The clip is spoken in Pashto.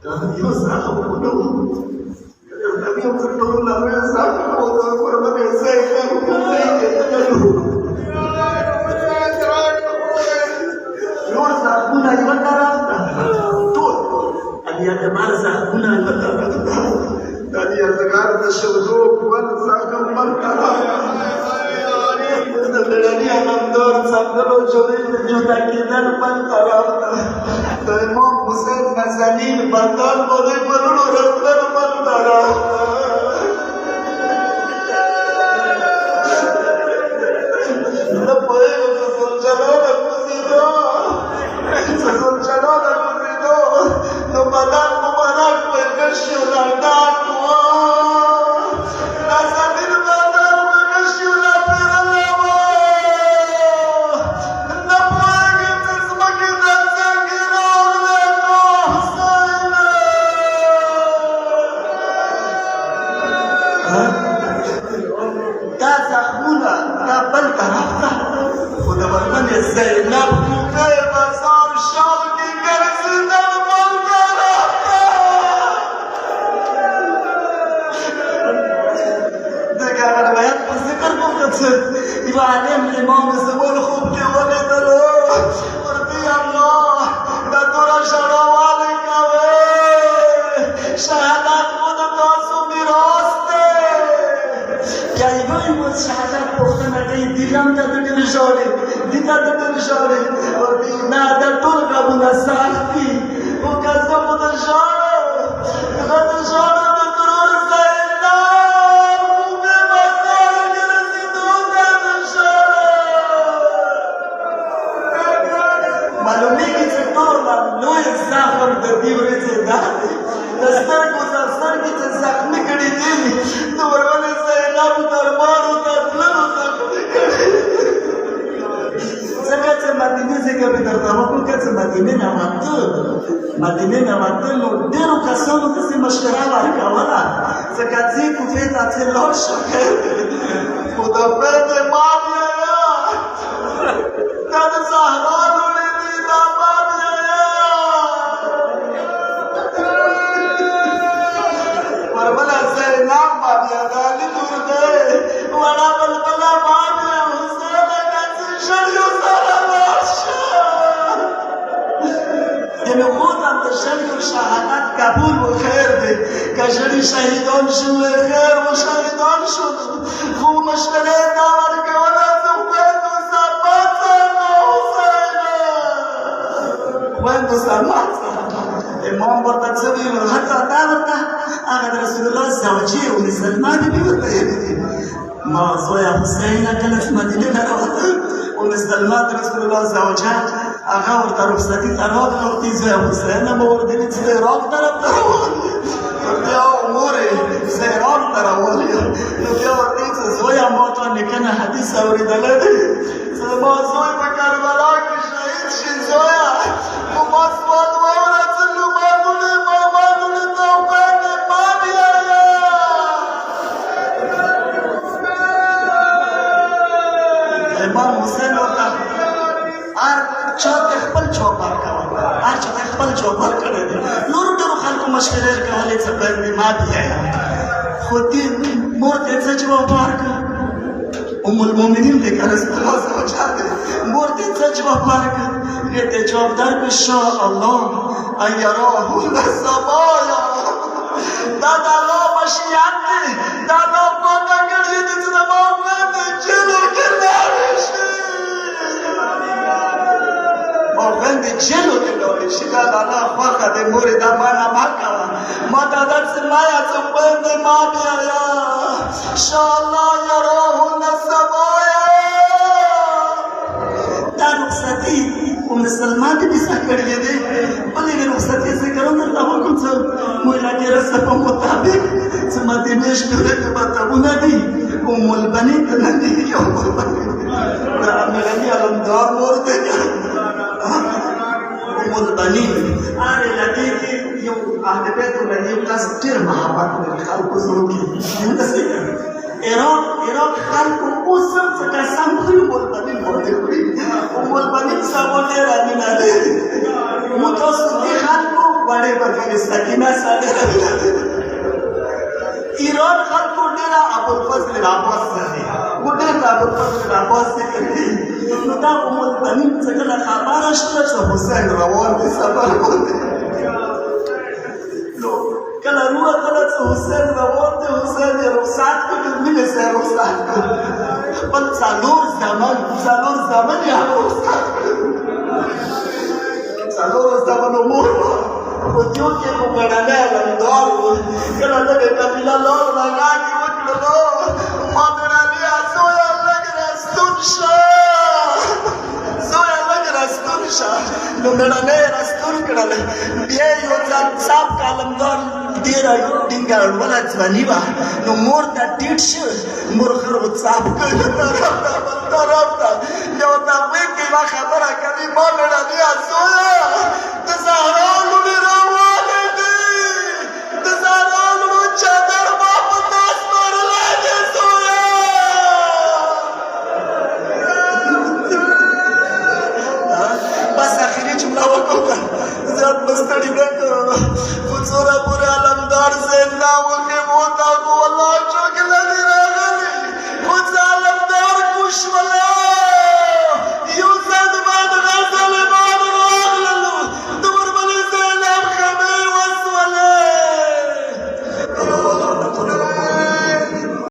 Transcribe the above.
Dios santo, Nabi yang bertolong lalu yang sangat korban yang saya Lord sakuna ibatara tuh dia demarza sakuna ibatara tadi yang sekarang tersyukur bukan sakun markara Dari anandor sakdalo jodi juta kidan pantara Imam Hussein Nazanin Bandan boleh melulu ratan pantara Lepai sesuncana dan kusido Sesuncana dan kusido Numanan kumanak berkesyuran dan tua Nazanin Bandan berkesyuran berlawa Lepai semakin datang kira oleh Hussein تزعمنا قبل طرفنا ودورنا الزينب في بازار الشرق كرزنا المنظرة دقا روايات بذكر مقتصد يبقى عليهم الإمام الزمان خوبك ولد الروح ورضي الله بدور شروالك شهادات مدتاسو میراسته یا ایوان بود شهادت پختن اگه دیگم داده نشاره دیگر داده نشاره و نه در طول قبول سختی و کسا مدشاره مدشاره به درست ایلام به بسار گرسیدو نشاره معلومی که چطور ممنوع زخم در دیوری زندانی دسترگو دسترگی چه زخمی کردی دیدی دوران زینب دربارو تطلنو زخمی کردی زکات مدینه زکا بدر دماغو کات مدینه نواتل نو دیرو کسانو کسی مشکره ورکولا زکات زیکو فیتا چه لار شکر خدا فرد مابیا کاد زهرانو لیدی دا مابیا وربلا زینب مابیا دالی دورده ورا بلبلا مابیا حسین کسی شریو سالماشا یعنی خودم در شریو شهادت قبول و خیر ده که شری شهیدان شوه خیر و شهیدان شد خوب مشکله دامر که ولا زبید و سربازن حسین وين سلمان امام ورته څوی نو حتی دا ورته هغه رسول الله زوجي او مسلمان دی ورته ما زویا حسین کله چې مدینه ته راوته او مسلمان رسول الله زوجه هغه ورته رخصتي تراغ نو تی زویا حسین مو ورته چې راغ طرف ته بیا امور سیران تراولي نو بیا ورته زویا ما ته نکنه حدیث اوریدل دي ما زوی په کربلا کې شهید شي زویا او ما سوال ورته نو ما امام حسین ورته هر چا خپل چوپار کول هر چا خپل چوپار کړی دی نور ډېرو خلکو مشکلې کولې چې باندې ما بیا خو دې مور ته څه جواب ورکړ ام المؤمنین دې کله سپارا سوچا دې مور ته څه جواب ورکړ دې جواب در ان شاء الله ايراه السمايا دا د الله مشیت دی دا د پته کړی دې چې ما باندې چلو کړی شي ما باندې چلو کړی شي دا الله خواخه دې مور دا معنا ماکا ما دا درس ما یا څه باندې ما بیا ان شاء الله يراه السمايا دا رخصتي مسلمان دې څه کړی دی ولې رخصتي څه کړو درته وکړو څه مولا کې رسته په مطابق څه مدینه شته ته مطلبونه دي ام البنین نه دي یو دا امرني علمدار مور دی ام البنین اره لدې کې یو اهل بیت ولې یو کس ډېر محبت لري خلکو زړه کې ایران خلکو اوس هم څه قسم خوري ام البنین ورته خوري ام البنین سمونه راني نه دي متوسطي خلکو وړې بګلې سکینه ساده ایران خلکو ډېره ابوالفضل عباس سره ډېر د ابوالفضل عباس ذکر کوي نو دا خو ملتنیم څه کله خبره شوه چې حسین روان دی سفر باندې نو کله ووتله چې حسین روان دی حسین یې رخصت کړي مینې سره رخصت کړي خپل څلور زامن یې هغه رخصت کړي څلور زامنو مور په دیو کې خو ګډنی علمدار و کله دغه قبیله لاړ غږ یې وکړلو ما مېړنیه زویه لږ راستون شه زویه لږ راستون شه نو مېړنی یې راستون کړل بیا یې یو ځل صاحب علمدار ډېره ټینګه اړوله ځواني وه نو مور ته ټیټ شه مور ښه روڅاپ کړ طرف ته یو ته وایي که یوه خبره کوي ما مېړنیه زویه د زهرا لوڼې روانې دي د زهرا لوڼو چادر ما په لاس سپارلی دی زویه بس اخري جمله وکړه زیات به ستړي نه